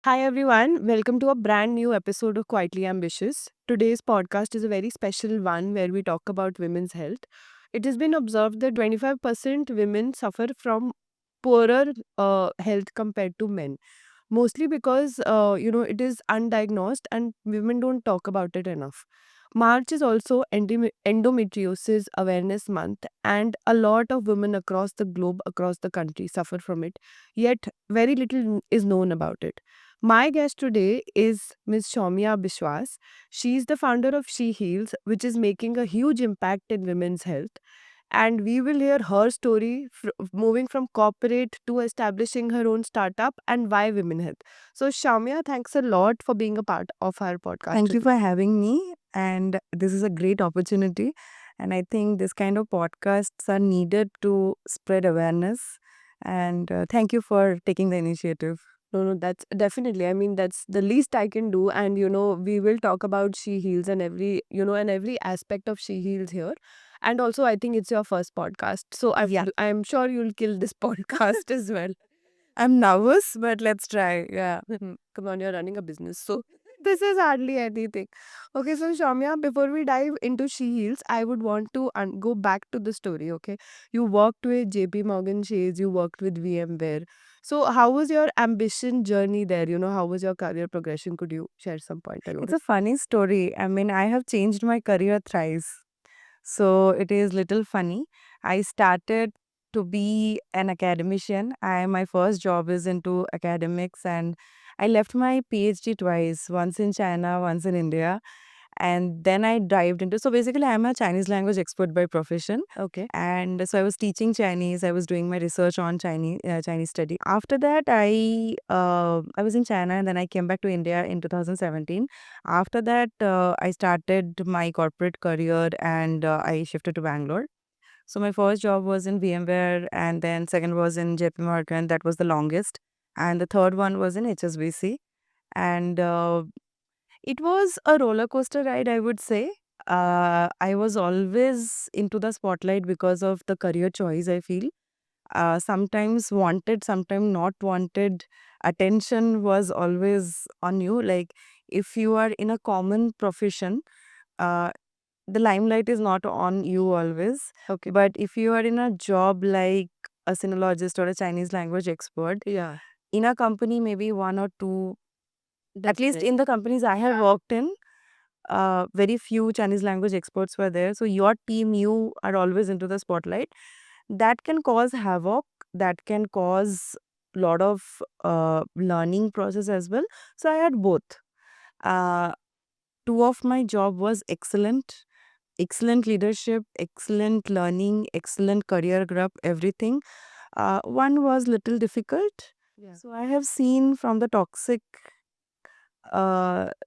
Hi, everyone. Welcome to a brand new episode of Quietly Ambitious. Today's podcast is a very special one where we talk about women's health. It has been observed that 25% women suffer from poorer health compared to men, mostly because it is undiagnosed and women don't talk about it enough. March is also endometriosis awareness month, and a lot of women across the globe, across the country, suffer from it, yet very little is known about it. My guest today is Ms. Shaumya Bishwas. She is the founder of She Heals, which is making a huge impact in women's health, and we will hear her story moving from corporate to establishing her own startup and why women health. So, Shamya, thanks a lot for being a part of our podcast Thank you today. for having me. And this is a great opportunity. And I think this kind of podcasts are needed to spread awareness. And thank you for taking the initiative. No, no, that's definitely. I mean, that's the least I can do. And we will talk about She Heals and every aspect of She Heals here. And also, I think it's your first podcast, so Yeah. I'm sure you'll kill this podcast as well. I'm nervous, but let's try. Yeah. Come on, you're running a business. So this is hardly anything. Okay, so Shamya, before we dive into She Heals, I would want to go back to the story. Okay, you worked with JP Morgan Chase, you worked with VMware. So how was your ambition journey there? How was your career progression? Could you share some pointer over It's it? a funny story. I mean, I have changed my career thrice. So it is little funny. I started to be an academician. My first job is into academics, and I left my PhD twice, once in China, once in India. And then I dived into, so basically I'm a Chinese language expert by profession. Okay. And so I was teaching Chinese. I was doing my research on Chinese study. After that, I was in China, and then I came back to India in 2017. After that, I started my corporate career, and I shifted to Bangalore. So my first job was in VMware, and then second was in JP Morgan. That was the longest, and the third one was in HSBC. And it was a roller coaster ride, I would say. I was always into the spotlight because of the career choice, I feel. Sometimes wanted, sometimes not wanted. Attention was always on you. Like, if you are in a common profession, uh, the limelight is not on you always. Okay. But if you are in a job like a sinologist or a Chinese language expert, Yeah. in a company, maybe one or two, at That's least right. in the companies I have worked in, very few Chinese language experts were there. So your team, you are always into the spotlight. That can cause havoc. That can cause lot of learning process as well. So I had both. Uh, Two of my job was excellent, excellent leadership, excellent learning, excellent career growth, everything. One was little difficult. Yeah. So I have seen from the toxic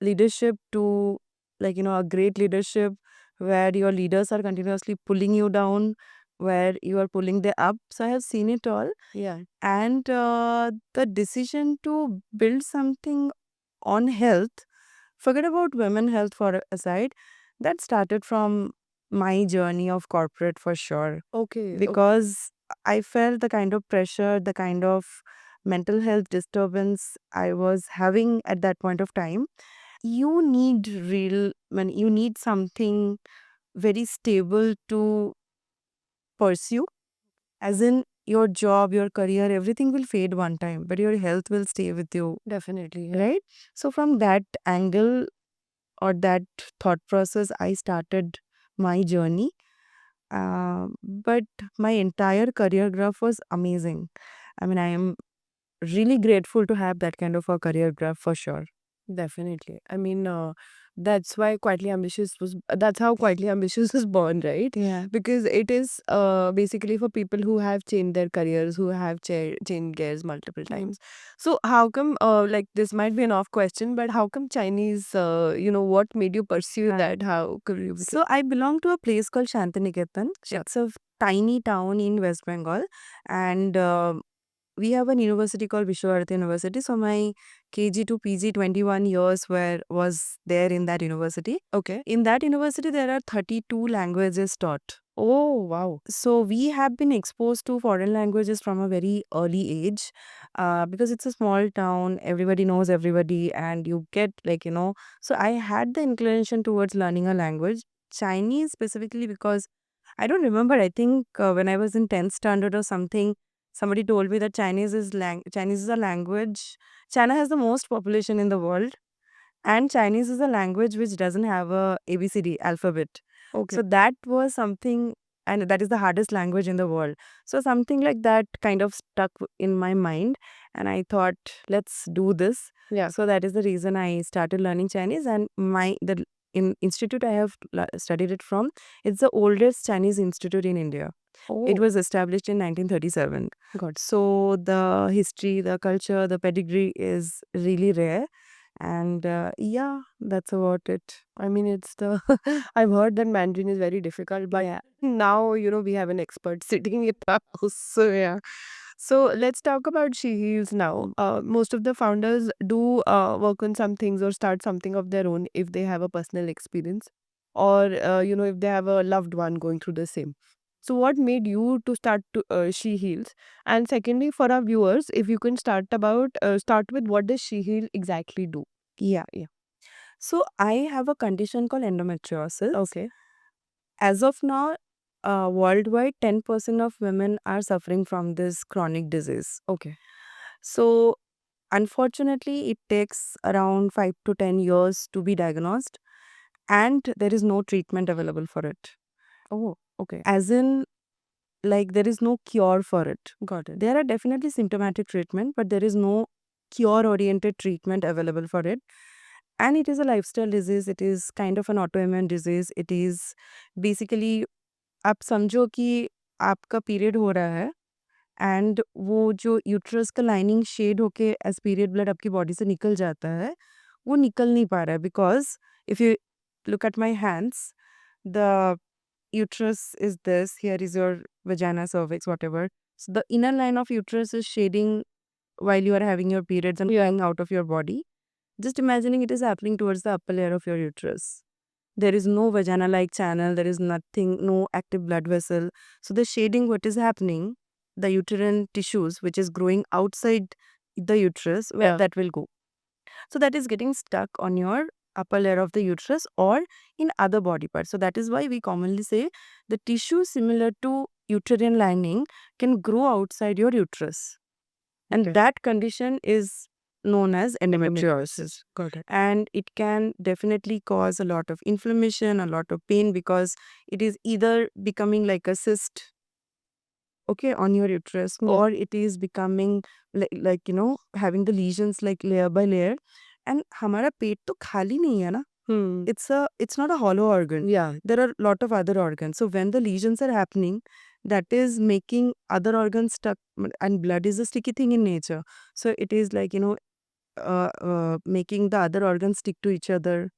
leadership to, like, a great leadership where your leaders are continuously pulling you down, where you are pulling them up. So I have seen it all. Yeah. And the decision to build something on health, forget about women health for aside, that started from my journey of corporate for sure, Okay. Okay. because I felt the kind of pressure, the kind of mental health disturbance I was having at that point of time. You need when you need something very stable to pursue, as in your job, your career, everything will fade one time, but your health will stay with you, Definitely. Yeah. right? So from that angle or that thought process, I started my journey. But my entire career graph was amazing. I mean, I am really grateful to have that kind of a career graph for sure. Definitely. I mean, that's how Quietly Ambitious was born, right? Yeah. Because it is basically for people who have changed their careers, who have changed gears multiple times. So how come, like, this might be an off question, but how come Chinese, what made you pursue that? How could you? So I belong to a place called Shantiniketan. Sure. It's a tiny town in West Bengal, and we have an university called Vishwabharati University. So my KG to PG 21 years was there in that university. Okay. In that university, there are 32 languages taught. Oh, wow. So we have been exposed to foreign languages from a very early age, because it's a small town, everybody knows everybody, and you get like, so I had the inclination towards learning a language, Chinese specifically, because I don't remember. I think when I was in 10th standard or something, somebody told me that Chinese is a language. China has the most population in the world, and Chinese is a language which doesn't have a ABCD alphabet. Okay. So that was something, and that is the hardest language in the world. So something like that kind of stuck in my mind, and I thought, let's do this. Yeah. So that is the reason I started learning Chinese, and the institute I have studied it from, it's the oldest Chinese institute in India. It Oh, was established in 1937. God. So the history, the culture, the pedigree is really rare. And yeah, that's about it. I mean, it's the I've heard that Mandarin is very difficult, but Yeah. now, we have an expert sitting in our house. So, yeah. So, let's talk about She Heals now. Most of the founders do work on some things or start something of their own if they have a personal experience or, if they have a loved one going through the same. So, what made you to start to She Heals? And secondly, for our viewers, if you can start with what does She Heal exactly do? Yeah, yeah. So I have a condition called endometriosis. Okay. As of now, worldwide, 10% of women are suffering from this chronic disease. Okay. So unfortunately, it takes around 5 to 10 years to be diagnosed, and there is no treatment available for it. Oh, okay. As in, like, there is no cure for it. Got it. There are definitely symptomatic treatment, but there is no cure oriented treatment available for it. And it is a lifestyle disease. It is kind of an autoimmune disease. It is basically, आप समझो कि आपका period हो रहा है, and वो जो uterus का लाइनिंग शेड होके एज पीरियड ब्लड आपकी बॉडी से निकल जाता है, वो निकल नहीं पा रहा है, because if you look at my hands, the uterus is this, here is your vagina, cervix, whatever. So the inner line of uterus is shading while you are having your periods and going out of your body. Just imagining it is happening towards the upper layer of your uterus. There is no vagina like channel, there is nothing, no active blood vessel. So the shading, what is happening, the uterine tissues which is growing outside the uterus, where Yeah. that will go. So that is getting stuck on your upper layer of the uterus or in other body parts. So that is why we commonly say the tissue similar to uterine lining can grow outside your uterus. And Okay. that condition is known as endometriosis. Got it. And it can definitely cause a lot of inflammation, a lot of pain, because it is either becoming like a cyst, okay, on your uterus, Yeah. or it is becoming like having the lesions like layer by layer. And हमारा पेट तो खाली नहीं है ना. Hmm. It's not a hollow organ. Yeah. There are a lot of other organs. So when the lesions are happening, that is making other organs stuck, and blood is a sticky thing in nature. So it is like, making the other organs stick to each other,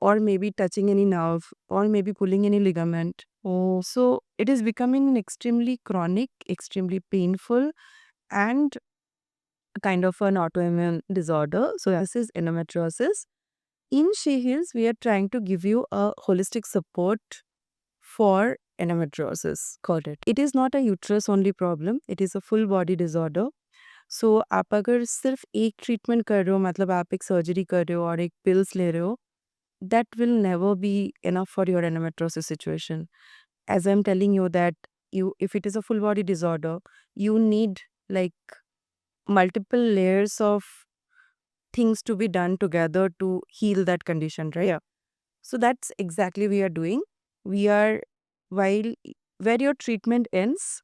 or maybe touching any nerve, or maybe pulling any ligament. Oh, So it is becoming extremely chronic, extremely painful, and kind of an autoimmune disorder. So this is endometriosis. In She Heals, we are trying to give you a holistic support for endometriosis. got it. It is not a uterus only problem. It is a full body disorder. So आप अगर सिर्फ एक treatment कर रहे हो, मतलब आप एक सर्जरी कर रहे हो और एक पिल्स ले रहे हो, that will never be enough for your endometriosis situation. As I'm telling you that if it is a full body disorder, you need like multiple layers of things to be done together to heal that condition, right? Yeah. So that's exactly we are doing. We are, while where your treatment ends,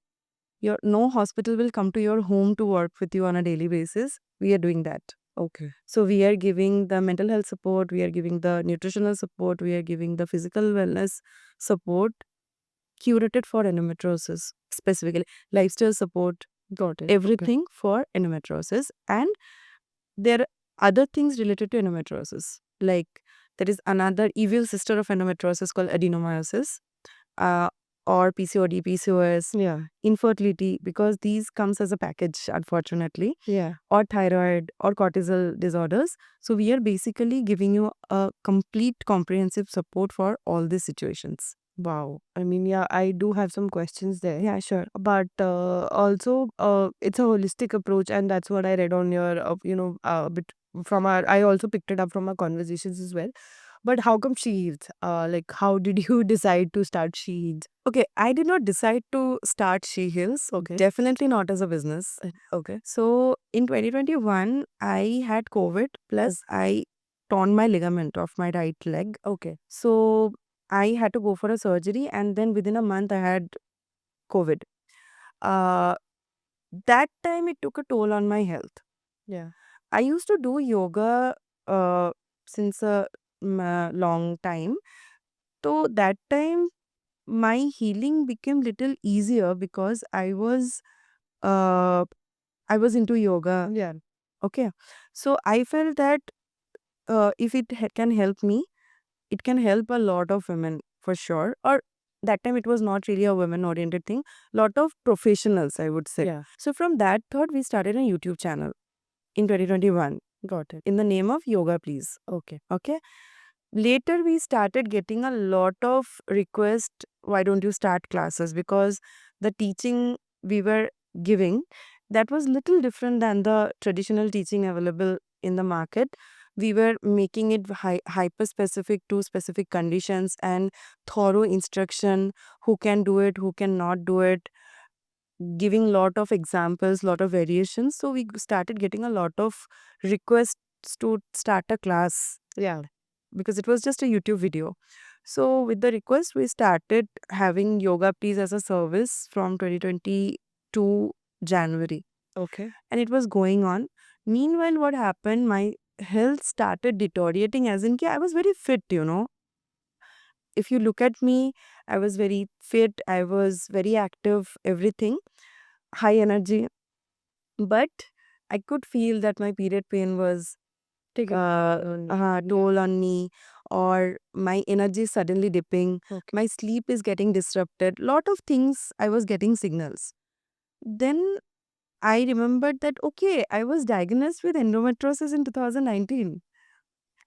no hospital will come to your home to work with you on a daily basis. We are doing that. Okay. So we are giving the mental health support, we are giving the nutritional support, we are giving the physical wellness support curated for endometriosis, specifically lifestyle support, Got it. Okay. everything for endometriosis. And there are other things related to endometriosis. Like there is another evil sister of endometriosis called adenomyosis, uh, or PCOD, PCOS, Yeah. infertility, because these comes as a package, unfortunately, Yeah. or thyroid or cortisol disorders. So we are basically giving you a complete comprehensive support for all these situations. Wow. I mean, yeah, I do have some questions there. Yeah, sure. But also, it's a holistic approach, and that's what I read on your, bit from our. I also picked it up from our conversations as well. But how come She Heals? Like, how did you decide to start She Heals? Okay, I did not decide to start She Heals. Okay. Definitely not as a business. Okay. So in 2021, I had COVID, plus I torn my ligament of my right leg. Okay. So I had to go for a surgery, and then within a month, I had COVID. Uh, that time it took a toll on my health. Yeah. I used to do yoga uh, since a long time. So that time my healing became little easier because uh, I was into yoga. Yeah. Okay, so I felt that if it can help me, it can help a lot of women for sure. Or that time it was not really a women oriented thing. Lot of professionals, I would say. Yeah. So from that thought, we started a YouTube channel in 2021 Got it. in the name of Yoga Please. Okay. Okay. Later, we started getting a lot of requests, why don't you start classes? Because the teaching we were giving, that was little different than the traditional teaching available in the market. We were making it hyper specific to specific conditions and thorough instruction, who can do it, who cannot do it, giving lot of examples, lot of variations. So we started getting a lot of requests to start a class Yeah. because it was just a YouTube video. So with the request, we started having Yoga Please as a service from 2022 January, Okay. and it was going on. Meanwhile, what happened? My health started deteriorating, as in, I was very fit. If you look at me, I was very fit, I was very active, everything, high energy. But I could feel that my period pain was Take it. toll on me, or my energy is suddenly dipping, Okay. my sleep is getting disrupted, lot of things I was getting signals. Then I remembered that, okay, I was diagnosed with endometriosis in 2019.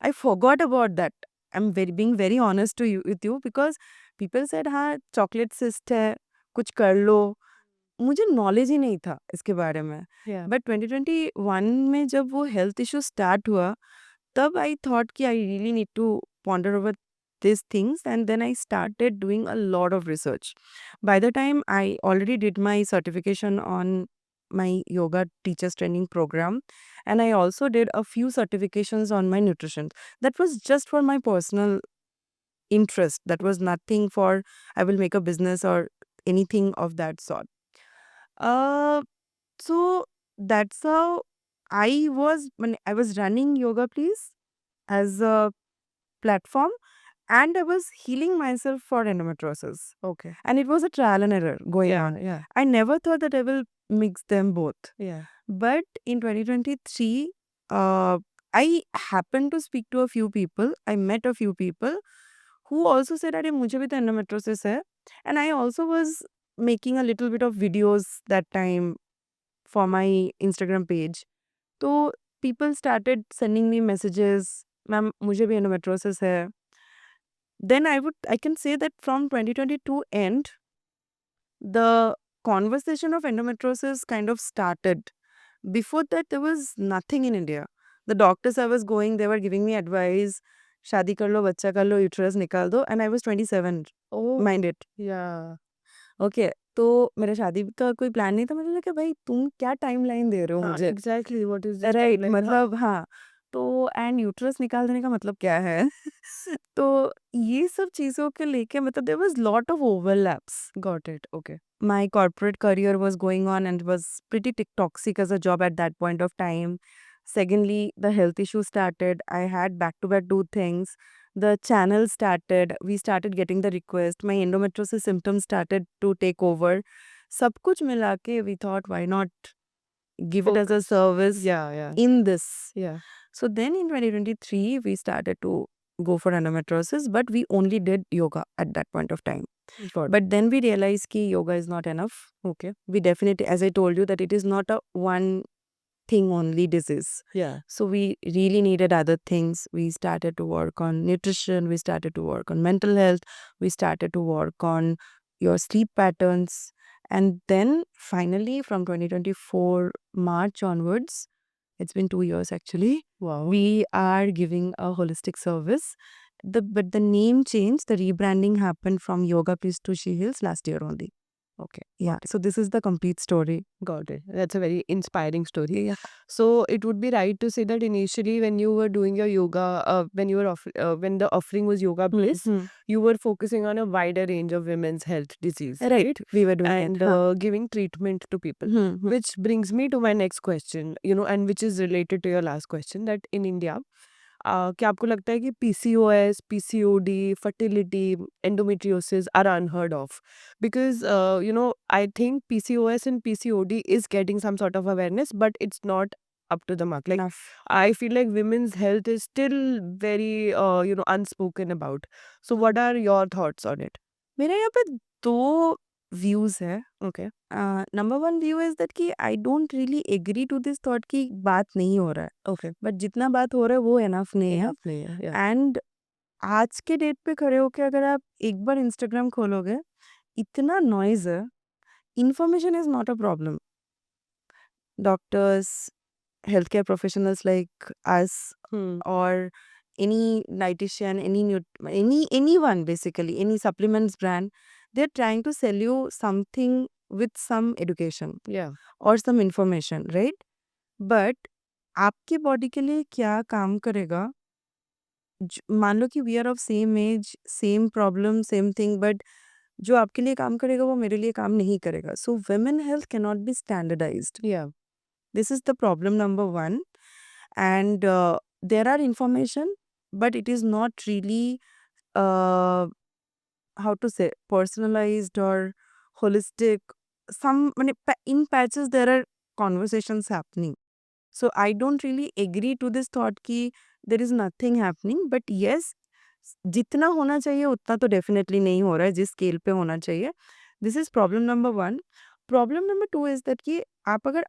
I forgot about that. I'm very being very honest to you with you, because people said, हाँ chocolate cyst है, कुछ कर लो. मुझे knowledge ही नहीं था इसके बारे में. Yeah. बट 2021 में जब वो हेल्थ इशू स्टार्ट हुआ, तब I thought कि I really need to ponder over these things, and then I started doing a lot of research. By the time I already did my certification on my yoga teachers training program, and I also did a few certifications on my nutrition. That was just for my personal interest. That was nothing for I will make a business or anything of that sort. Uh, so that's how when I was running Yoga Please as a platform, and I was healing myself for endometriosis. Okay. And it was a trial and error going Yeah. on. Yeah. I never thought that I will mix them both. Yeah. But in 2023, I happened to speak to a few people. I met a few people who also said, "अरे मुझे भी तो endometriosis है." And I also was making a little bit of videos that time for my Instagram page. So people started sending me messages, "ma'am मुझे भी endometriosis है." Then I can say that from 2022 end, the conversation of endometriosis kind of started. Before that, there was nothing in India. The doctors I was going, they were giving me advice, शादी कर लो, बच्चा कर लो, uterus निकाल दो, and I was 27. Oh. Mind it. Yeah. Okay. तो मेरा शादी का कोई प्लान नहीं था. मुझे लगा भाई तुम क्या टाइमलाइन दे रहे हो मुझे. Exactly. What is this right, timeline? मतलब हाँ. तो एंड यूट्रस निकाल देने का मतलब क्या है? तो ये सब चीज़ों के लेके मतलब there was lot of overlaps. Got it. Okay. My corporate career was going on and was pretty toxic as a job at that point of time. Secondly, the health issue started. I had back to back two things. The channel started. We started getting the request. My endometriosis symptoms started to take over. सब कुछ मिला के we thought, why not give it as a Focus. service Yeah. Yeah. in this. Yeah. So then in 2023, we started to go for endometriosis, but we only did yoga at that point of time. Got it. But then we realized कि yoga is not enough. Okay. We definitely, as I told you, that it is not a one thing only disease. Yeah. So we really needed other things. We started to work on nutrition, we started to work on mental health, we started to work on your sleep patterns. And then finally, from 2024 March onwards, it's been 2 years actually, Wow. we are giving a holistic service. But the name change, the rebranding happened from Yoga Peace to She Heals last year only. Okay. Yeah. So this is the complete story. Got it. That's a very inspiring story. Yeah. So it would be right to say that initially, when you were doing your yoga, when you were when the offering was Yoga Bliss, Mhm. you were focusing on a wider range of women's health disease, Right. We were doing and it. Huh. giving treatment to people. Mhm. Which brings me to my next question, and which is related to your last question, that in India, क्या आपको लगता है कि PCOS, PCOD, fertility, endometriosis are unheard of? Because, I think PCOS and PCOD is getting some sort of awareness, but it's not up to the mark. Like, Enough. I feel like women's health is still very, unspoken about. So what are your thoughts on it? मेरा यहाँ पे 2 views है। Okay. Number 1 view is that कि I don't really agree to this thought कि बात नहीं हो रहा है। Okay. बट जितना बात हो रहा है वो एनफ नहीं है। Enough नहीं है. Yeah. एंड आज के डेट पे खड़े होके अगर आप एक बार इंस्टाग्राम खोलोगे, इतना नॉइज़ है, information is not a problem. Doctors, healthcare professionals like us, Hmm. or any dietitian, anyone basically, any supplements brand, they're trying to sell you something with some education Yeah. or some information, right? But आपके body के लिए क्या काम करेगा? मान लो कि we are of same age, same problem, same thing, but जो आपके लिए काम करेगा वो मेरे लिए काम नहीं करेगा। So women health can not be standardised. Yeah. This is the problem number 1. And there are information, but it is not really uh, how to say personalized or holistic. In patches there are conversations happening. So I don't really agree to this thought कि there is nothing happening, but yes, जितना होना चाहिए उतना तो definitely नहीं हो रहा है जिस स्केल पे होना चाहिए. This is problem number 1. Problem number 2 is that कि आप अगर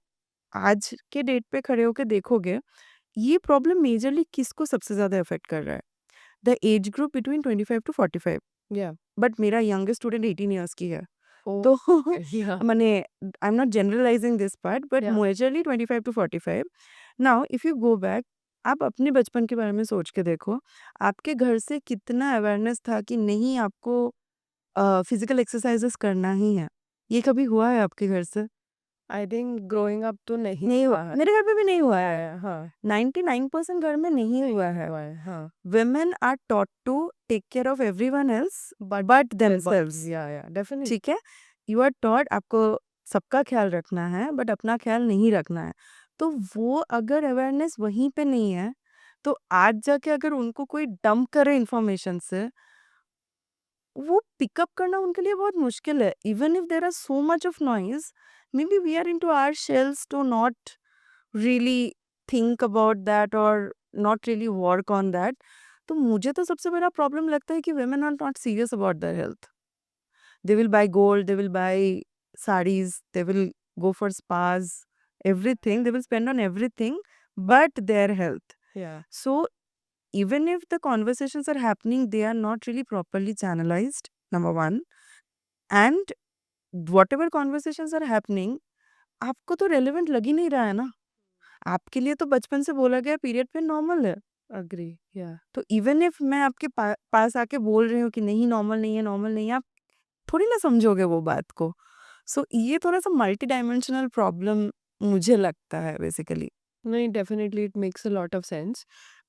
आज के डेट पे खड़े होके देखोगे, ये प्रॉब्लम मेजरली किसको सबसे ज़्यादा अफेक्ट कर रहा है? The age group between 25 to 45. Yeah. But मेरा यंगेस्ट स्टूडेंट 18 इयर्स की है। Oh. तो Yeah. माने I am not generalising this part, but Yeah. Majorly 25 to 45. Now if you go back, आप अपने बचपन के बारे में सोच के देखो, आपके घर से कितना अवेयरनेस था कि नहीं आपको फिजिकल एक्सरसाइजेस करना ही है। ये कभी हुआ है आपके घर से? I think growing up तो नहीं नहीं हुआ, हुआ मेरे घर पे भी नहीं हुआ है। है. हाँ. 99% घर में नहीं हुआ है। हुआ है. हाँ. Women are taught to take care of everyone else But but their bodies. themselves. Yeah. Definitely. ठीक है? You are taught आपको सबका ख्याल रखना है बट अपना ख्याल नहीं रखना है। तो वो अगर अवेयरनेस वहीं पे नहीं है, तो आज जाके अगर उनको कोई डंप करे इन्फॉर्मेशन से, वो पिकअप करना उनके लिए बहुत मुश्किल है। Even if there are so much of noise, maybe we are into our shells to not really think about that or not really work on that. तो मुझे तो सबसे बड़ा प्रॉब्लम लगता है कि women are not serious about their health. They will buy gold, they will buy sarees, they will go for spas, everything. They will spend on everything but their health. Yeah. So even if the conversations are happening, they are not really properly channelized, number 1. And whatever conversations are happening, आपको तो relevant लग ही नहीं रहा है ना। आपके लिए तो बचपन से बोला गया पीरियड पे नॉर्मल है। Agree. Yeah. तो इवन इफ मैं आपके पास आके बोल रही हूँ कि नहीं नॉर्मल नहीं है, नॉर्मल नहीं है, आप थोड़ी ना समझोगे वो बात को। सो ये थोड़ा-सा मल्टी डायमेंशनल प्रॉब्लम मुझे लगता है basically. No, definitely it makes a lot of sense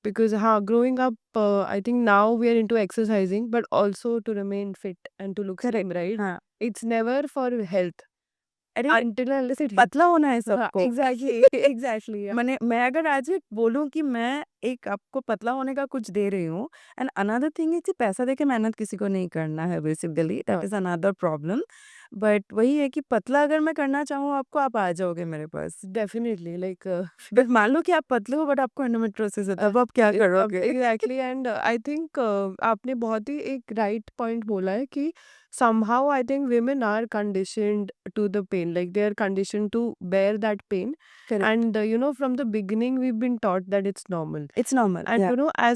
because growing up, I think now we are into exercising, but also to remain fit and to look slim, right? हाँ। It's never for health अरे until unless it पतला होना है हाँ, सबको। exactly. Exactly. Yeah. मैं अगर आज एक बोलूँ कि मैं एक आपको पतला होने का कुछ दे रही हूँ, एंड अनदर थिंग इज़ कि पैसा देके मेहनत किसी को नहीं करना है बेसिकली, दैट हाँ. Is another problem. बट वही है कि पतला अगर मैं करना चाहूँ आपको, आप आ जाओगे मेरे पास। Definitely, like बट मान लो कि आप पतले हो बट आपको एंडोमेट्रियोसिस है, तब आप क्या करोगे? एग्जैक्टली एंड आई थिंक आपने बहुत ही एक राइट पॉइंट बोला है कि somehow I think women are conditioned to the pain, like they are conditioned to bear that pain. Correct, And from the beginning we've been taught that it's normal. It's normal, And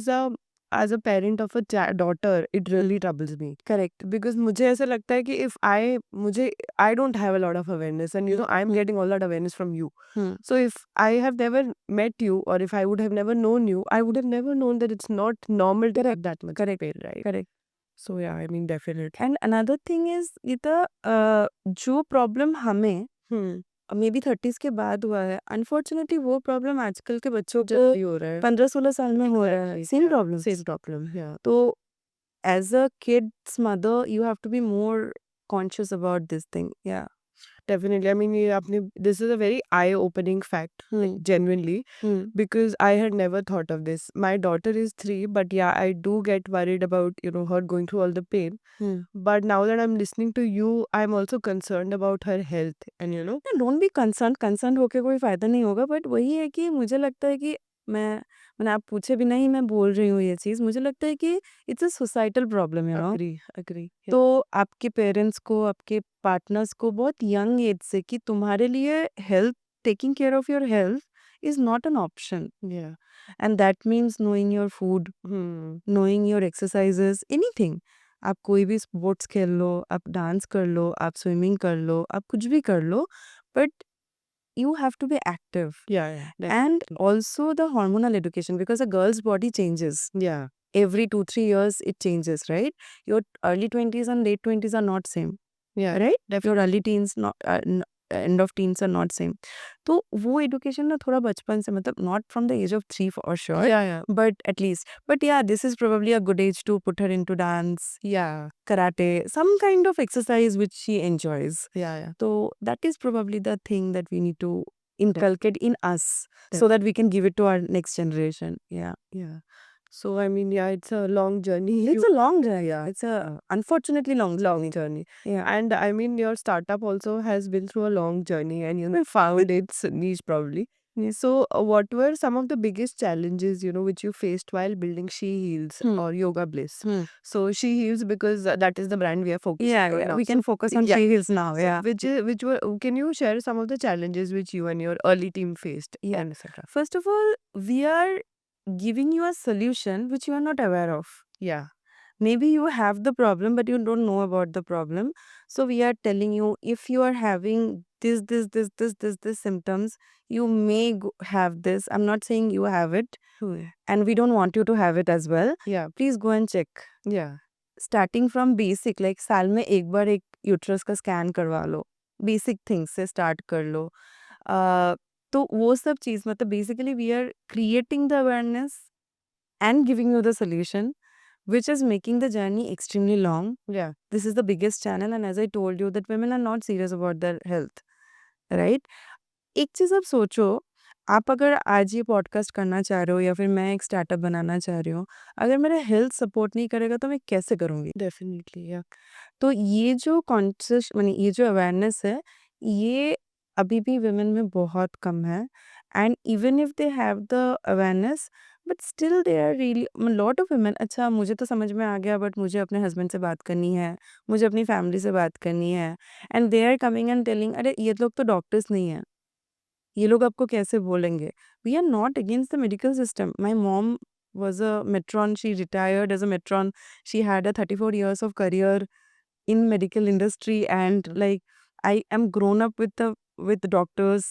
या as a parent of a daughter, it really troubles me correct. because मुझे ऐसा लगता है कि if I don't have a lot of awareness, and I'm hmm, getting all that awareness from you. Hmm, So if I have never met you, or if I would have never known you, I would have never known that it's not normal to have that much correct, pain, right? Correct. So yeah, I mean definitely. And another thing is Geeta, जो problem हमें Hmm. May be 30s के बाद हुआ है, unfortunately वो problem आजकल के बच्चों को जल्दी हो रहा है. 15-16 साल में हो रहा है, Exactly. Same Yeah. Problems. Same problem. Yeah. तो as a kids mother you have to be more conscious about this thing, या। Definitely. I mean, this is a very eye-opening fact, like, hmm, genuinely, hmm, because I had never thought of this. My daughter is 3, but yeah, I do get worried about, her going through all the pain. Hmm. But now that I'm listening to you, I'm also concerned about her health. And don't be concerned होके कोई फ़ायदा नहीं होगा, but वही है कि मुझे लगता है कि मैंने आप पूछे बिना ही मैं बोल रही हूँ ये चीज़, मुझे लगता है कि it's a societal problem, agree. Yeah. तो आपके पेरेंट्स को, आपके पार्टनर्स को बहुत यंग एज से कि तुम्हारे लिए health, taking care of your health is not an option, Yeah. And that means knowing your food, Hmm. Knowing your exercises, anything. आप कोई भी स्पोर्ट्स खेल लो, आप डांस कर लो, आप स्विमिंग कर लो, आप कुछ भी कर लो, but you have to be active. Yeah, yeah. And Definitely. also the hormonal education, because a girl's body changes Yeah. every 2-3 years, it changes, right? Your early 20s and late 20s are not same, Yeah. right? Your Definitely. early teens not end of teens are not same. तो वो education ना थोड़ा बचपन से, मतलब not from the age of 3 for sure, Yeah, yeah. but at least, but yeah, this is probably a good age to put her into dance, Yeah. karate, some kind of exercise which she enjoys. Yeah, yeah. So that is probably the thing that we need to inculcate in us Def- so that we can give it to our next generation. Yeah. Yeah. So I mean, yeah, it's a long journey. It's a long journey. Yeah. It's a unfortunately long journey. Yeah. And I mean, your startup also has been through a long journey, and found its niche probably. Yes. So, what were some of the biggest challenges, which you faced while building She Heals Hmm. or Yoga Bliss? Hmm. So, She Heals, because that is the brand we are focusing Yeah, on yeah. now. We can So, focus on yeah. She Heals now. So, Yeah. can you share some of the challenges which you and your early team faced, Yeah. and etc.? First of all, we are giving you a solution which you are not aware of. Yeah. Maybe you have the problem, but you don't know about the problem. So we are telling you, if you are having this symptoms, you may have this. I'm not saying you have it, Hmm. and we don't want you to have it as well. Yeah. Please go and check. Yeah. Starting from basic, like साल में एक बार एक uterus का scan करवा लो, basic things से start कर लो। तो वो सब चीज़, मतलब basically we are creating the awareness and giving you the solution, which is making the journey extremely long. Yeah. This is the biggest channel, and as I told you that women are not serious about their health, right? एक चीज़ आप सोचो, आप अगर आज ये podcast करना चाह रहे हो या फिर मैं एक स्टार्टअप बनाना चाह रही हूँ, अगर मेरा हेल्थ सपोर्ट नहीं करेगा तो मैं कैसे करूँगी? Definitely. Yeah. तो ये जो कॉन्शियस माने ये जो अवेयरनेस है, ये अभी भी वुमेन में बहुत कम है, and even if they have the awareness, but still they are really lot of women, अच्छा मुझे तो समझ में आ गया बट मुझे अपने हस्बैंड से बात करनी है, मुझे अपनी फैमिली से बात करनी है, and they are coming and telling अरे ये लोग तो डॉक्टर्स नहीं हैं, ये लोग आपको कैसे बोलेंगे? We are not against the medical system. My mom was a matron, she retired as a matron, she had a 34 years of career in medical industry, and like I am grown up with doctors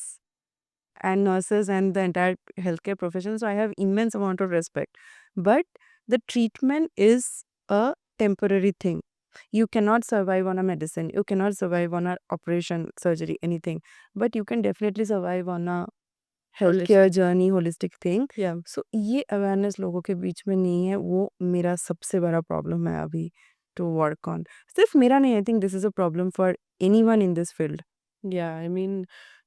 and nurses and the entire healthcare profession, so I have immense amount of respect, but the treatment is a temporary thing. You cannot survive on a medicine, you cannot survive on a operation, surgery, anything, but you can definitely survive on a healthcare journey, holistic thing. Yeah. So ये awareness लोगों के बीच में नहीं है, वो मेरा सबसे बड़ा problem है अभी to work on. सिर्फ मेरा नहीं, I think this is a problem for anyone in this field. Yeah, I mean,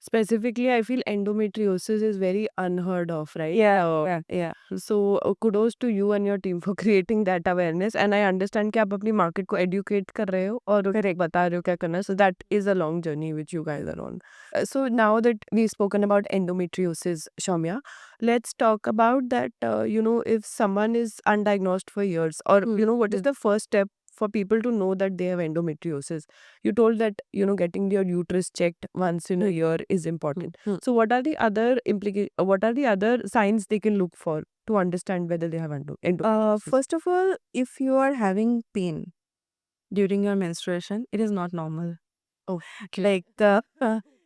Specifically, I feel endometriosis is very unheard of, right? Yeah. So kudos to you and your team for creating that awareness. And I understand कि आप अपनी market को educate कर रहे हो और Correct. बता रहे हो क्या करना है. So that is a long journey which you guys are on. So now that we've spoken about endometriosis, Shaumya, let's talk about that. If someone is undiagnosed for years, or what is the first step for people to know that they have endometriosis? You told that getting your uterus checked once in a year is important. So what are the other what are the other signs they can look for to understand whether they have endometriosis? First of all, if you are having pain during your menstruation, it is not normal. Okay. Like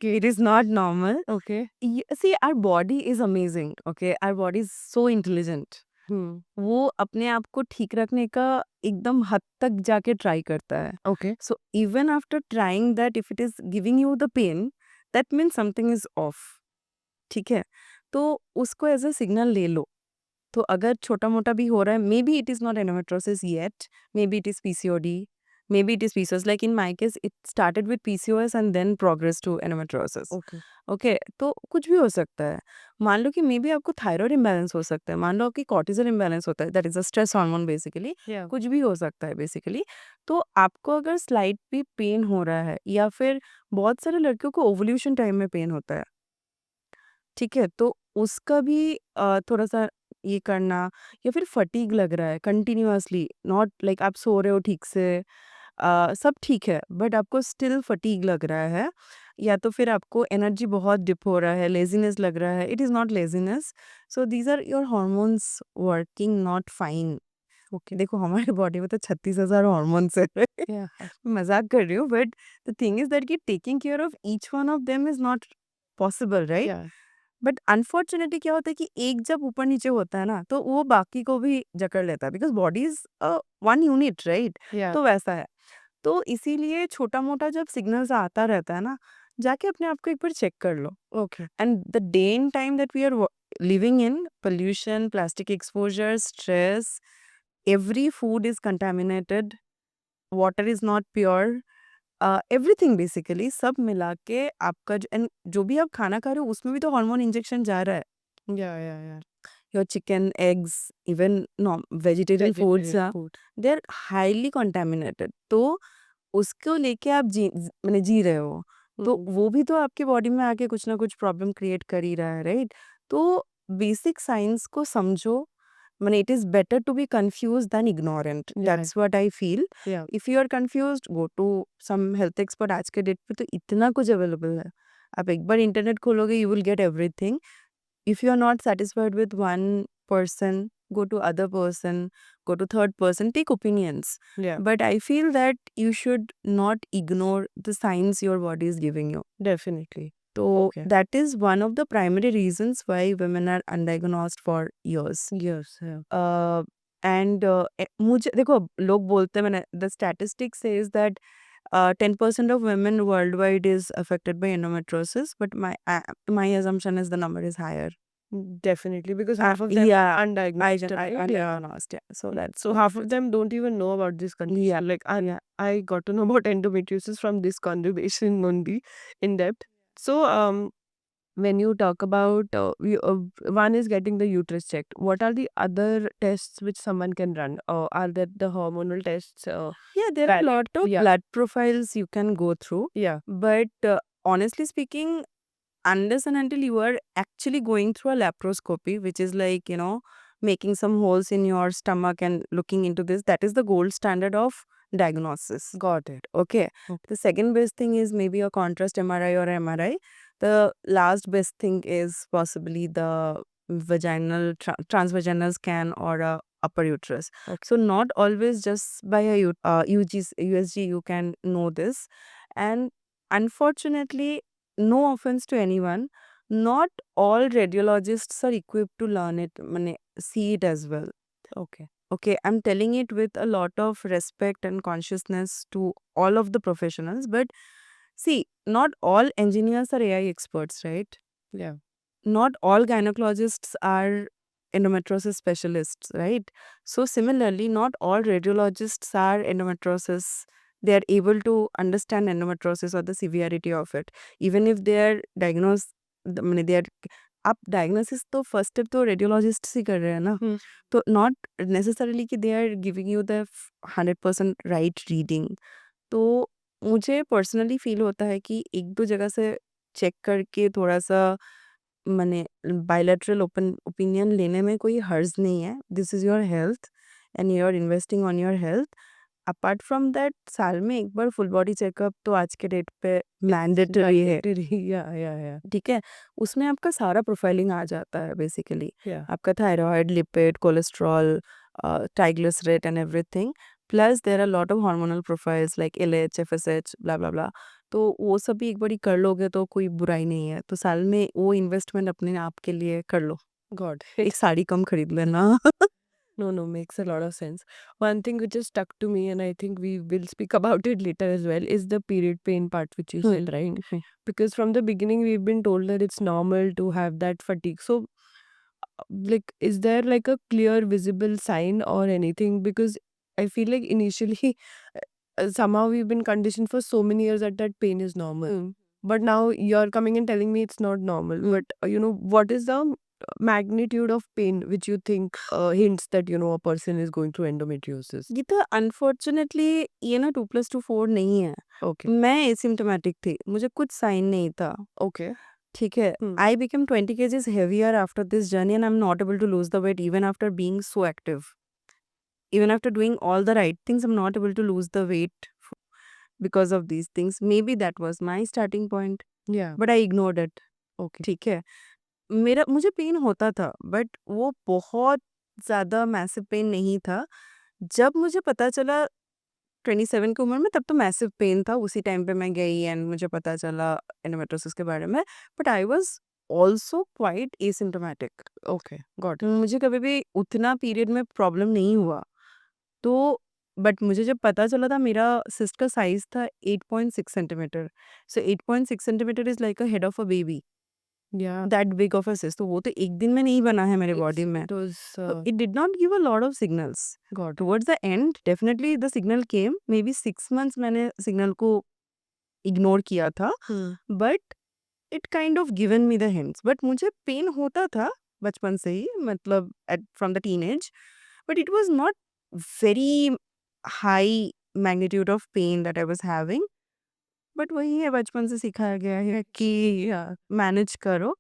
it is not normal. Okay. See, our body is amazing. Okay, our body is so intelligent. वो अपने आप को ठीक रखने का एकदम हद तक जाके ट्राई करता है. Okay. So even after trying that, if it is giving you the pain, that means something is off. ठीक है, तो उसको एज अ सिग्नल ले लो. तो अगर छोटा मोटा भी हो रहा है, maybe it is not endometriosis yet, maybe it is PCOD, maybe it is PCOS. Like in my case it started with PCOS and then progress to endometriosis. Okay. Okay, तो कुछ भी हो सकता है. मान लो कि maybe आपको थायराइड इम्बैलेंस हो सकता है, मान लो आपकी कॉर्टिसोल इम्बैलेंस होता है, that is a stress hormone basically. Yeah. कुछ भी हो सकता है बेसिकली. तो आपको अगर स्लाइट भी पेन हो रहा है, या फिर बहुत सारे लड़कियों को ओवल्यूशन टाइम में पेन होता है, ठीक है, तो उसका भी थोड़ा-सा ये करना, या फिर फटीग लग रहा है कंटिन्यूअसली, नॉट लाइक आप सो रहे हो ठीक से, सब ठीक है, बट आपको स्टिल फटीग लग रहा है, या तो फिर आपको एनर्जी बहुत डिप हो रहा है, लेज़ीनेस लग रहा है, it is not laziness. So these are your hormones working not fine. Okay, देखो हमारे बॉडी में तो 36,000 हार्मोन्स है. Yeah. मज़ाक कर रही हूँ, but the thing is that कि taking care of each one of them is not possible, right? Yeah. But unfortunately क्या होता है कि एक जब ऊपर नीचे होता है ना, तो वो बाकी को भी जकड़ लेता है, because body is one unit, right? Yeah. तो वैसा है. तो इसीलिए छोटा मोटा जब सिग्नल्स आता रहता है ना, जाके अपने आप को एक बार चेक कर लो. Okay. And the day in time that we are living in, pollution, plastic exposure, stress, every food is contaminated, water is not pure, everything basically सब मिला के आपका एंड जो भी आप खाना खा रहे हो उसमें भी तो हार्मोन इंजेक्शन जा रहा है. Yeah. Yeah. Yeah. Your chicken, eggs, even vegetarian foods, Vegetarian food. They are highly contaminated. तो उसको लेके आप मैंने जी रहे हो, तो वो भी तो आपके बॉडी में आके कुछ ना कुछ प्रॉब्लम क्रिएट कर ही रहा है, राइट? तो बेसिक साइंस को समझो. मैंने it is better to be confuse than ignorant. Yeah. That's what I feel. Yeah. If you are confused, go to some health expert. आज के डेट पे तो इतना कुछ अवेलेबल है, आप एक बार इंटरनेट खोलोगे, you will get everything. If you are not satisfied with one person, go to other person, go to third person, take opinions. Yeah. But I feel that you should not ignore the signs your body is giving you. Definitely. So Okay. that is one of the primary reasons why women are undiagnosed for years. Yes. Yeah. And मुझे देखो, लोग बोलते हैं, मैंने the statistic says that 10% of women worldwide is affected by endometriosis, but my assumption is the number is higher. Definitely, because half of them Yeah, are undiagnosed, I right? Yeah. undiagnosed, yeah. So that's So half of them don't even know about this condition. Yeah. Like I got to know about endometriosis from this conversation only in depth. So when you talk about one is getting the uterus checked, what are the other tests which someone can run? Are there the hormonal tests? Yeah, there are a lot of Yeah. blood profiles you can go through, Yeah. but honestly speaking, unless and until you are actually going through a laparoscopy, which is like, making some holes in your stomach and looking into this, that is the gold standard of diagnosis. Got it. Okay. Okay. The second best thing is maybe a contrast MRI or MRI. The last best thing is possibly the vaginal transvaginal scan or a upper uterus. Okay. So not always just by a USG you can know this. And unfortunately, no offense to anyone, not all radiologists are equipped to learn it, see it as well. Okay. Okay, I'm telling it with a lot of respect and consciousness to all of the professionals, but see, not all engineers are AI experts, right? Yeah. Not all gynecologists are endometriosis specialists, right? So similarly, not all radiologists are endometriosis they are able to understand endometriosis or the severity of it. Even if they are diagnosed, मैंने they are, आप diagnosis तो first step तो radiologist ही कर रहे हैं ना, तो नॉट नेसेसरीली कि they are giving you the 100% right reading. तो मुझे पर्सनली फील होता है कि एक दो जगह से चेक करके थोड़ा सा मैंने बायलैटरल ओपन ओपिनियन लेने में कोई हर्ज नहीं है. This is your health and you are investing on your health. Apart from that साल में एक बार फुल बॉडी चेकअप तो आज के डेट पे मैंडेटरी है. या ठीक है, उसमें आपका सारा प्रोफाइलिंग आ जाता है बेसिकली. या आपका thyroid, lipid, cholesterol, triglyceride and everything. Plus there are lot of hormonal profiles like LH, FSH, blah blah blah. तो वो सब भी एक बारी कर लोगे तो कोई बुराई नहीं है. तो साल में वो इन्वेस्टमेंट अपने आप के लिए कर लो. गॉड एक साड़ी कम खरीद लेना. No, makes a lot of sense. One thing which is stuck to me, and I think we will speak about it later as well, is the period pain part, which you said, right? Because from the beginning, we've been told that it's normal to have that fatigue. So, like, is there like a clear, visible sign or anything? Because I feel like initially, somehow we've been conditioned for so many years that that pain is normal. But now you're coming and telling me it's not normal. But, what is the magnitude of pain which you think hints that a person is going through endometriosis? ये तो unfortunately ये ना 2+2=4 नहीं है. Okay. मैं asymptomatic थी, मुझे कुछ साइन नहीं था. Okay. ठीक है, I became 20 kgs heavier after this journey and I'm not able to lose the weight even after being so active. Even after doing all the right things, I'm not able to lose the weight because of these things. Maybe that was my starting point, Yeah. but I ignored it. Okay. ठीक है, मुझे pen होता था but वो बहुत ज़्यादा massive pen नहीं था. जब मुझे पता चला 27 की उम्र में, तब तो मैसिव पेन था. उसी टाइम पे मैं गई एंड मुझे पता चला एंडोमेट्रियोसिस के बारे में. But I was also quite asymptomatic. Okay. Got it. मुझे कभी भी उतना पीरियड में प्रॉब्लम नहीं हुआ. तो बट मुझे जब पता चला था, मेरा सिस्ट का साइज था 8.6 centimetre. So 8.6 centimetre is like a head of a baby. Yeah. That big of a cyst. तो वो तो एक दिन में नहीं बना है मेरे बॉडी में. It was. It did not give a lot of signals. Got it. Towards the end, definitely the signal came. Maybe 6 months मैंने signal को ignore किया था. But it kind of given me the hints. But मुझे pain होता था बचपन से ही, मतलब from the teenage. But it was not very high magnitude of pain that I was having. But वही है, बचपन से सिखाया गया है कि मैनेज करो.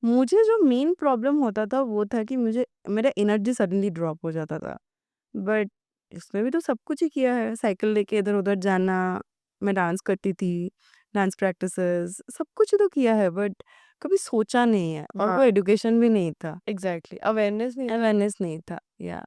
मुझे जो मेन प्रॉब्लम होता था वो था कि मुझे मेरा एनर्जी सडनली ड्रॉप हो जाता था. बट इसमें भी तो सब कुछ ही किया है. साइकिल लेके इधर उधर जाना, मैं डांस करती थी, डांस प्रैक्टिसेस, सब कुछ ही तो किया है. बट कभी सोचा नहीं है, और कोई एजुकेशन भी नहीं था, Exactly. Awareness. अवेयरनेस नहीं था. या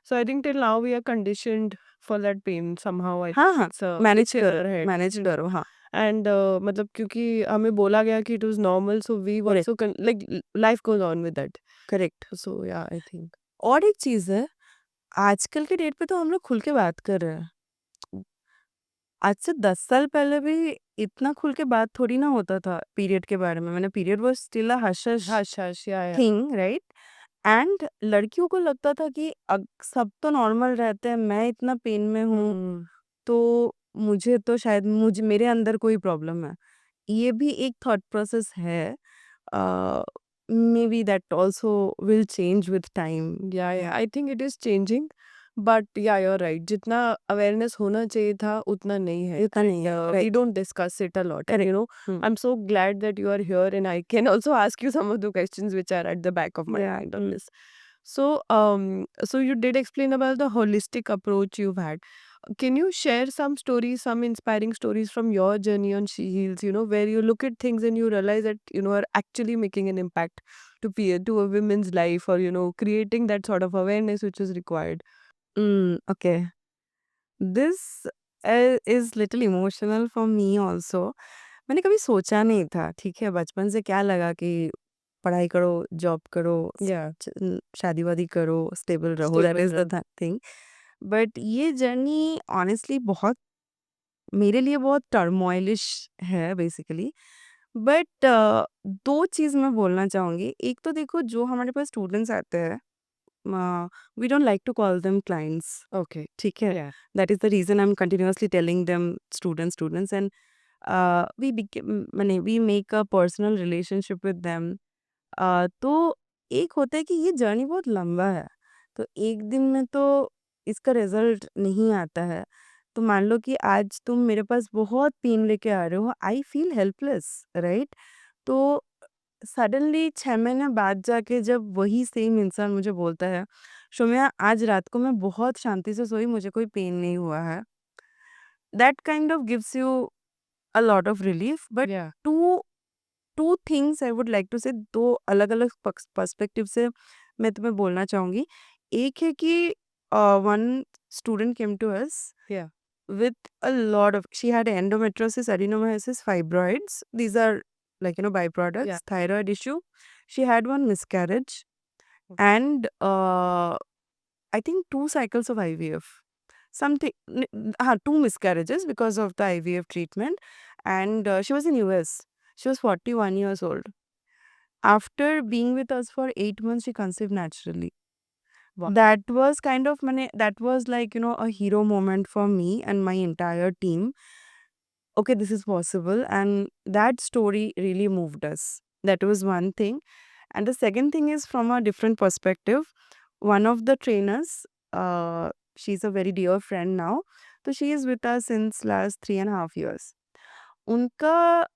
So I think till now we are conditioned for that pain somehow. I हाँ हाँ, it's a manage it's in our head. Manage करो. हाँ, And मतलब क्योंकि हमें बोला गया कि it was normal, so we Correct. also like life goes on with that. Correct. So yeah, I think. और एक चीज़ है, आजकल के डेट पे तो हम लोग खुल के बात कर रहे हैं. आज से 10 साल पहले भी इतना खुल के बात थोड़ी ना होता था पीरियड के बारे में. मैंने period was still a hush Hush, yeah. Thing, right? And लड़कियों को लगता था कि सब तो नॉर्मल रहते हैं, मैं इतना पेन में हूँ, तो मुझे तो शायद मेरे अंदर कोई प्रॉब्लम है. ये भी एक थॉट प्रोसेस है. May be that also will change with time. Yeah. I think it is changing. But yeah, you're right. जितना awareness होना चाहिए था उतना नहीं है. इतना नहीं है. We Right. don't discuss it a lot. And Hmm. I'm so glad that you are here and I can also ask you some of the questions which are at the back of my Yeah. mind on this. So, so you did explain about the holistic approach you've had. Can you share some stories, some inspiring stories from your journey on She Heals, where you look at things and you realize that, are actually making an impact to a women's life or, creating that sort of awareness which is required? Okay. This is little emotional for me also. मैंने कभी सोचा नहीं था. ठीक है, बचपन से क्या लगा कि पढ़ाई करो, जॉब करो, Yeah. शादी वादी करो, स्टेबल रहो. Stable that is the thing. But ये जर्नी ऑनेस्टली बहुत मेरे लिए बहुत टर्मोइलिश है बेसिकली. बट दो चीज़ मैं बोलना चाहूँगी. एक तो देखो, जो हमारे पास स्टूडेंट्स आते हैं we don't like to call them clients. Okay. ठीक है, Yeah. that is the reason I'm continuously telling them students, and we make a personal relationship with them. तो एक होता है कि ये जर्नी बहुत लंबा है, तो एक दिन में तो इसका रिजल्ट नहीं आता है। तो मान लो कि आज तुम मेरे पास बहुत पेन लेके आ रहे हो, आई फील हेल्पलेस, राइट? तो सडनली 6 महीने बाद जाके जब वही सेम इंसान मुझे बोलता है, "शौम्या, आज रात को मैं बहुत शांति से सोई, मुझे कोई पेन नहीं हुआ है।" That kind of gives you a lot of relief. But Yeah. Two two things I would like to say, 2 अलग-अलग पर्सपेक्टिव से मैं तुम्हें बोलना चाहूँगी। एक है कि one student came to us Yeah. with a lot of, she had endometriosis, adenomyosis, fibroids. These are like, Yeah. byproducts, thyroid issue. She had one miscarriage Okay. and I think 2 cycles of IVF. Something, 2 miscarriages because of the IVF treatment. And she was in US. She was 41 years old. After being with us for 8 months, she conceived naturally. Wow. That was kind of that was like, a hero moment for me and my entire team. Okay, this is possible, and that story really moved us. That was one thing. And the second thing is from a different perspective. One of the trainers, she's a very dear friend now. So she is with us since last 3.5 years. उनका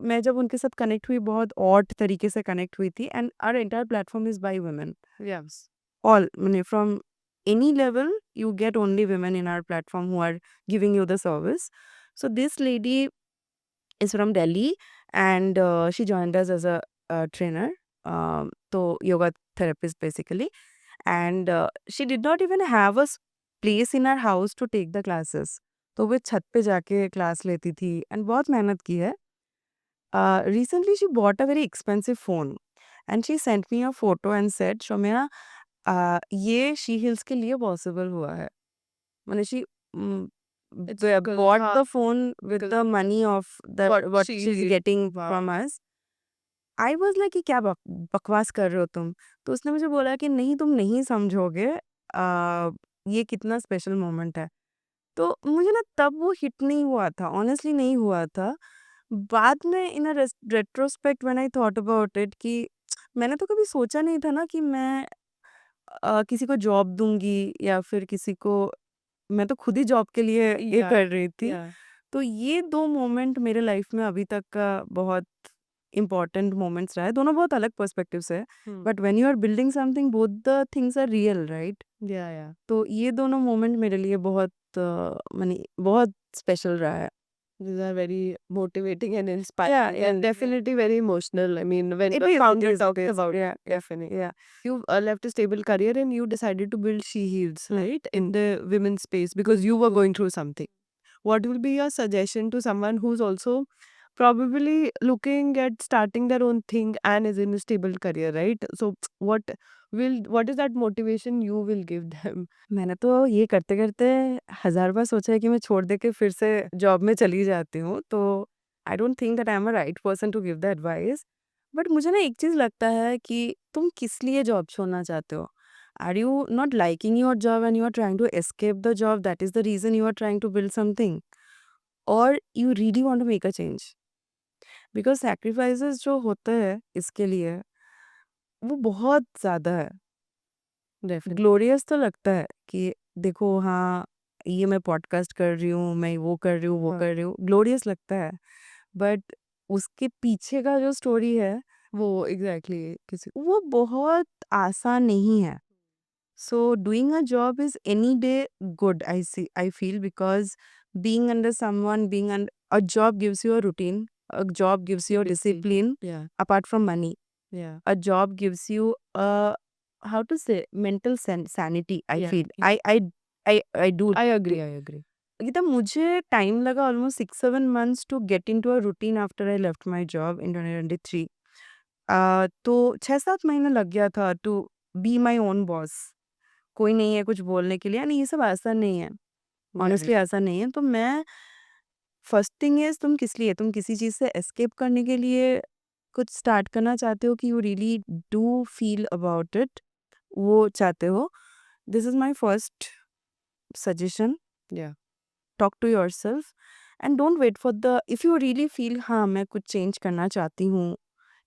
मैं जब उनके साथ connect हुई, बहुत odd तरीके से connect हुई थी, and our entire platform is by women. Yes. All, from any level, you get only women in our platform who are giving you the service. So this lady is from Delhi, and she joined us as a trainer, so yoga therapist basically. And she did not even have a place in our house to take the classes. तो वो छत पे जाके class लेती थी and बहुत मेहनत की है। Recently she bought a very expensive phone and she sent me a photo and said, "शौम्या, ये शी हिल्स के लिए पॉसिबल हुआ है।" मैंने शी It's because bought हाँ, the phone with because the money of the what what she she's did. getting Wow. from us. I was like कि क्या बकवास कर रहे हो तुम? तो उसने मुझे बोला कि नहीं, तुम नहीं समझोगे, ये कितना स्पेशल मोमेंट है। तो मुझे ना तब वो हिट नहीं हुआ था, ऑनेस्टली नहीं हुआ था। बाद में in a retrospect when I thought about it कि मैंने तो कभी सोचा नहीं था ना कि मैं किसी को जॉब दूँगी या फिर किसी को, मैं तो खुद ही जॉब के लिए ये Yeah. कर रही थी। Yeah. तो ये 2 मोमेंट मेरे लाइफ में अभी तक का बहुत इम्पोर्टेंट मोमेंट्स रहा है। दोनों बहुत अलग पर्सपेक्टिव से है, Hmm. But when you are building something both the things are real, right? Yeah. Yeah. तो ये दोनों मोमेंट मेरे लिए बहुत बहुत स्पेशल रहा है। These are very motivating and Yeah, inspiring, yeah, and definitely very emotional. I mean, when It the is, it founder is, talks it is. about Yeah, yeah, definitely, yeah. you left a stable career and you decided to build She Heals, Hmm. right, in the women's space because you were going through something. What will be your suggestion to someone who's also probably looking at starting their own thing and is in a stable career, right? So, what is that motivation you will give them? मैंने तो ये करते-करते 1000 बार सोचा है कि मैं छोड़ दे के फिर से जॉब में चली जाती हूँ। तो I don't think that I am a right person to give the advice. But मुझे ना एक चीज़ लगता है कि तुम किस लिए जॉब छोड़ना चाहते हो? Are you not liking your job and you are trying to escape the job, that is the reason you are trying to build something? और you really want to make a change? Because sacrifices जो होते हैं इसके लिए, वो बहुत ज़्यादा है। Definitely. ग्लोरियस तो लगता है कि देखो, हाँ, ये मैं पॉडकास्ट कर रही हूँ, मैं वो कर रही हूँ, वो हाँ, कर रही हूँ, ग्लोरियस लगता है। बट उसके पीछे का जो स्टोरी है, वो एग्जैक्टली किसी वो बहुत आसान नहीं है। So doing a job is any day good, I feel, because being under someone, a job gives you a routine, a job gives you a stability. Discipline Yeah. Apart from money. Yeah. A job gives you a, how to say, mental sanity, I Yeah. feel. Yeah. I do. I agree. I agree. Geeta, मुझे time लगा almost 6-7 months to get into a routine after I left my job in 2023। तो 6-7 महीने लग गया था to be my own boss. कोई नहीं है कुछ बोलने के लिए, यानी ये सब आसान नहीं है, Right. ऑनेस्टली आसान नहीं है। तो मैं, फर्स्ट थिंग इज, तुम किस लिए, तुम किसी चीज़ से एस्केप करने के लिए कुछ स्टार्ट करना चाहते हो कि you really do feel about it, वो चाहते हो, this is my first suggestion, Yeah. Talk to yourself and don't wait for the if you really feel हाँ, मैं कुछ चेंज करना चाहती हूँ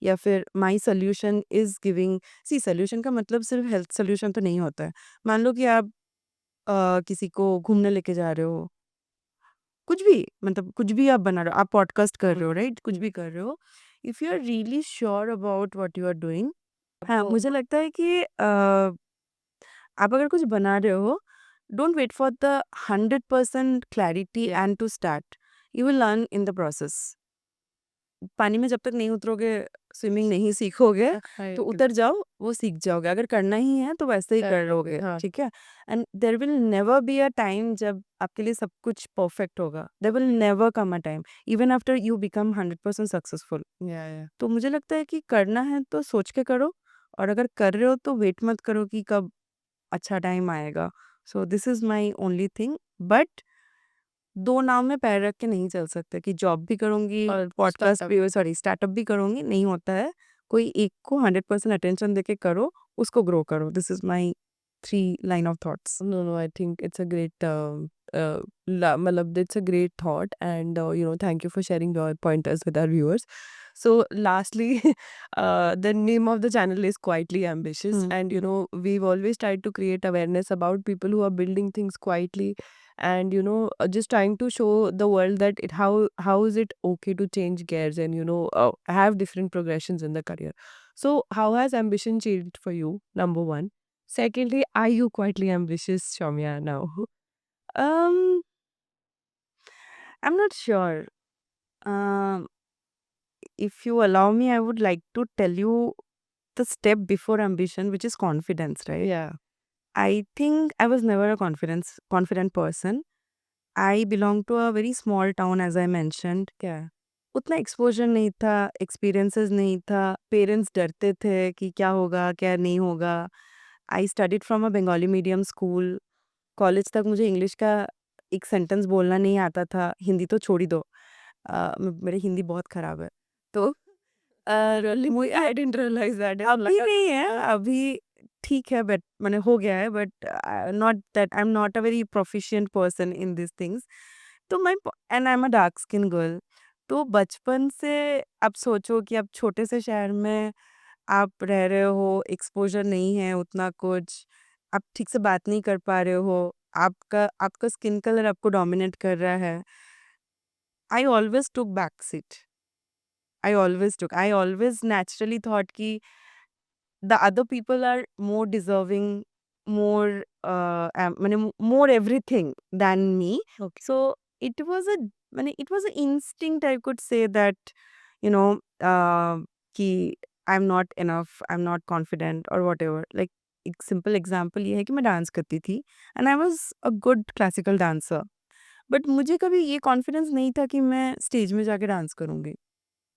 या फिर माय सॉल्यूशन इज़ गिविंग सी सॉल्यूशन का मतलब सिर्फ हेल्थ सॉल्यूशन तो नहीं होता है। मान लो कि आप किसी को घूमने लेके जा रहे हो, कुछ भी मतलब कुछ भी आप बना रहे हो, आप पॉडकास्ट कर रहे हो राइट? कुछ भी कर रहे हो, if you are really sure about what you are doing, हाँ, आपको मुझे लगता है कि आप अगर कुछ बना रहे हो, don't wait for the 100% clarity Yeah. And to start, you will learn in the process. पानी में जब तक नहीं उतरोगे, स्विमिंग नहीं सीखोगे, I तो agree. उतर जाओ, वो सीख जाओगे। अगर करना ही है तो वैसे ही कर कर लोगे, लोगे, हाँ। ठीक है? And there will never be a time जब आपके लिए सब कुछ परफेक्ट होगा। There will never come a time, even after you become 100% successful. Yeah, yeah. तो मुझे लगता है कि करना है तो सोच के करो, और अगर कर रहे हो तो वेट मत करो कि कब अच्छा टाइम आएगा। So this is my only thing, but 2 नाव में पैर रख के नहीं चल सकते कि जॉब भी करूँगी, और पॉडकास्ट स्टार्टअप। भी सॉरी स्टार्टअप भी करूँगी, नहीं होता है। कोई एक को 100% अटेंशन देके करो, उसको ग्रो करो। This is my 3 line of thoughts. No, I think it's a great, it's a great thought, and thank you for sharing your pointers with our viewers. So, lastly, the name of the channel is Quietly Ambitious, hmm. and we've always tried to create awareness about people who are building things quietly, and just trying to show the world that how is it okay to change gears and have different progressions in the career. So, how has ambition changed for you? Number one. Secondly, are you quietly ambitious, Shaumya, now? Um, I'm not sure. Um, if you allow me, I would like to tell you the step before ambition, which is confidence, right? Yeah. I think I was never a confident person. I belong to a very small town, as I mentioned. Yeah. उतना exposure नहीं था, experiences नहीं था, parents डरते थे कि क्या होगा, क्या नहीं होगा। I studied from a Bengali medium school, college तक मुझे इंग्लिश का एक सेंटेंस बोलना नहीं आता था, हिंदी तो छोड़ ही दो। मेरी हिंदी बहुत ख़राब है। तो Really? मु I didn't realize that. It's अभी like नहीं है, अभी ठीक है, बट माने हो गया है, but not that I am not a very proficient person in these things. तो मैं and I am a dark skin girl. तो बचपन से आप सोचो कि आप छोटे से शहर में आप रह रहे हो, एक्सपोज़र नहीं है उतना कुछ, आप ठीक से बात नहीं कर पा रहे हो, आपका आपका स्किन कलर आपको डोमिनेट कर रहा है। आई ऑलवेज़ टूक back seat. I always naturally thought कि the other people are more deserving, more more everything than me. okay. So it was a it was an instinct, I could say, that you know uh, कि I'm not enough, I'm not confident or whatever. Like एक simple example ये है कि मैं dance करती थी and I was a good classical dancer. But मुझे कभी ये कॉन्फिडेंस नहीं था कि मैं स्टेज में जाके डांस करूँगी,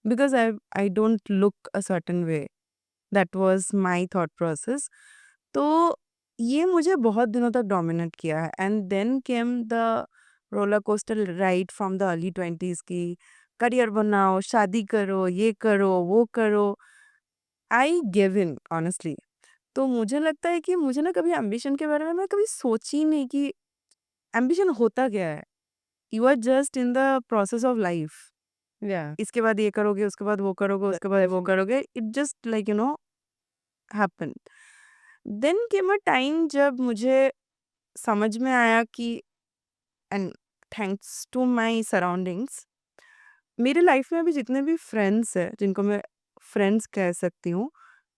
because I don't look a certain way. That was my thought process. तो ये मुझे बहुत दिनों तक डोमिनेट किया है and then came the roller coaster ride from the early 20s की करियर बनाओ, शादी करो, ये करो, वो करो। I give in honestly. तो मुझे लगता है कि मुझे ना कभी एम्बिशन के बारे में मैं कभी सोची ही नहीं कि एम्बिशन होता क्या है। You are just in the process of life. Yeah. इसके बाद ये करोगे, उसके बाद वो करोगे, उसके बाद वो करोगे, it just like happen. Then came a time जब मुझे समझ में आया कि and thanks to my surroundings, मेरे लाइफ में अभी जितने भी फ्रेंड्स हैं जिनको मैं फ्रेंड्स कह सकती हूँ,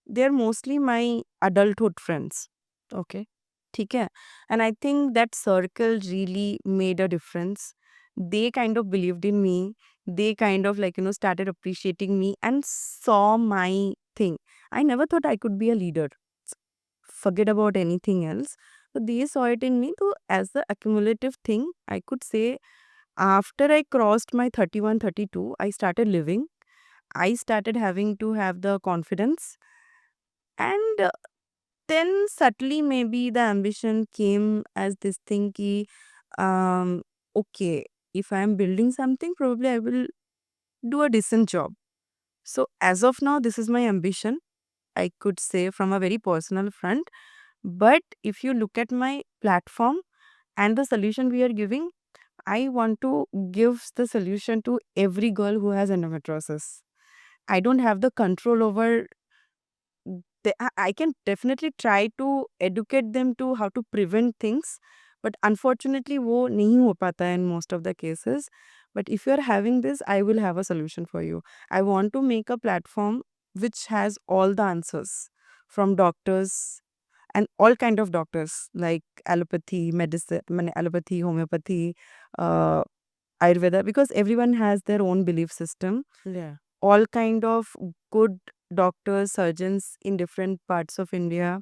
they are mostly my adulthood friends. Okay. ठीक है? And I think that circle really made a difference. They kind of believed in me, they kind of started appreciating me and saw my thing. I never thought I could be a leader, forget about anything else. So they saw it in me. So as the accumulative thing, I could say after I crossed my 31, 32, I started living. I started having to have the confidence. And then subtly maybe the ambition came as this thing ki, okay, if I am building something, probably I will do a decent job. So as of now, this is my ambition, I could say, from a very personal front. But if you look at my platform and the solution we are giving, I want to give the solution to every girl who has endometriosis. I don't have the control over I can definitely try to educate them to how to prevent things, but unfortunately वो नहीं हो पाता है in most of the cases. But if you are having this, I will have a solution for you. I want to make a platform which has all the answers from doctors and all kind of doctors like allopathy, medicine, allopathy, homeopathy, uh, Ayurveda, because everyone has their own belief system. Yeah. All kind of good doctors, surgeons in different parts of India,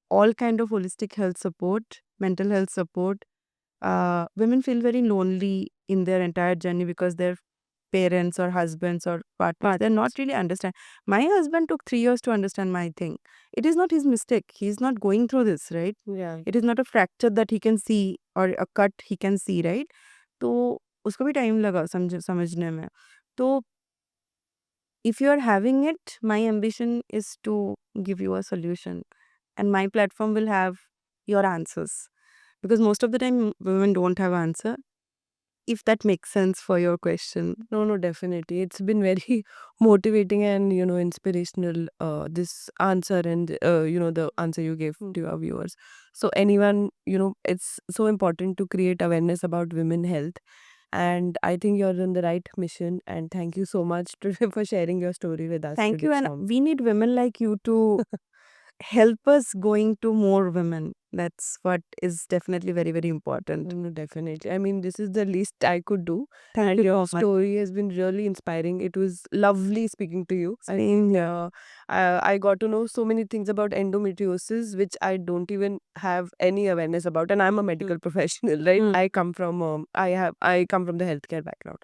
all kind of holistic health support, mental health support. Women feel very lonely in their entire journey because their parents or husbands or partners, they're not really understand. My husband took 3 years to understand my thing. It is not his mistake. He's not going through this, right? Yeah. It is not a fracture that he can see or a cut he can see, right? तो उसको भी time लगा समझने में. तो if you are having it, my ambition is to give you a solution, and my platform will have your answers, because most of the time women don't have answer, if that makes sense for your question. No, definitely. It's been very motivating and, inspirational, this answer and, the answer you gave to our viewers. So anyone, it's so important to create awareness about women health. And I think you're on the right mission. And thank you so much for sharing your story with us Thank today, you, and Swami. we need women like you to help us going to more women. That's what is definitely very, very important. No, definitely. I mean, this is the least I could do. Thank you Your so much. story has been really inspiring. It was lovely speaking to you. Same here. I got to know so many things about endometriosis, which I don't even have any awareness about. And I'm a medical professional, right? I come from I come from the healthcare background.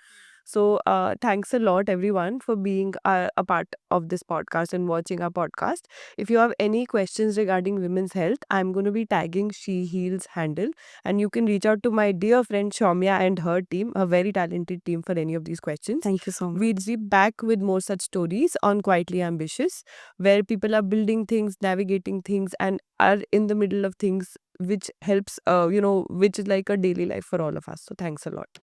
So thanks a lot, everyone, for being a part of this podcast and watching our podcast. If you have any questions regarding women's health, I'm going to be tagging She Heals handle, and you can reach out to my dear friend Shaumya and her team, a very talented team, for any of these questions. Thank you so much. We'll be back with more such stories on Quietly Ambitious, where people are building things, navigating things, and are in the middle of things, which helps, which is like a daily life for all of us. So thanks a lot.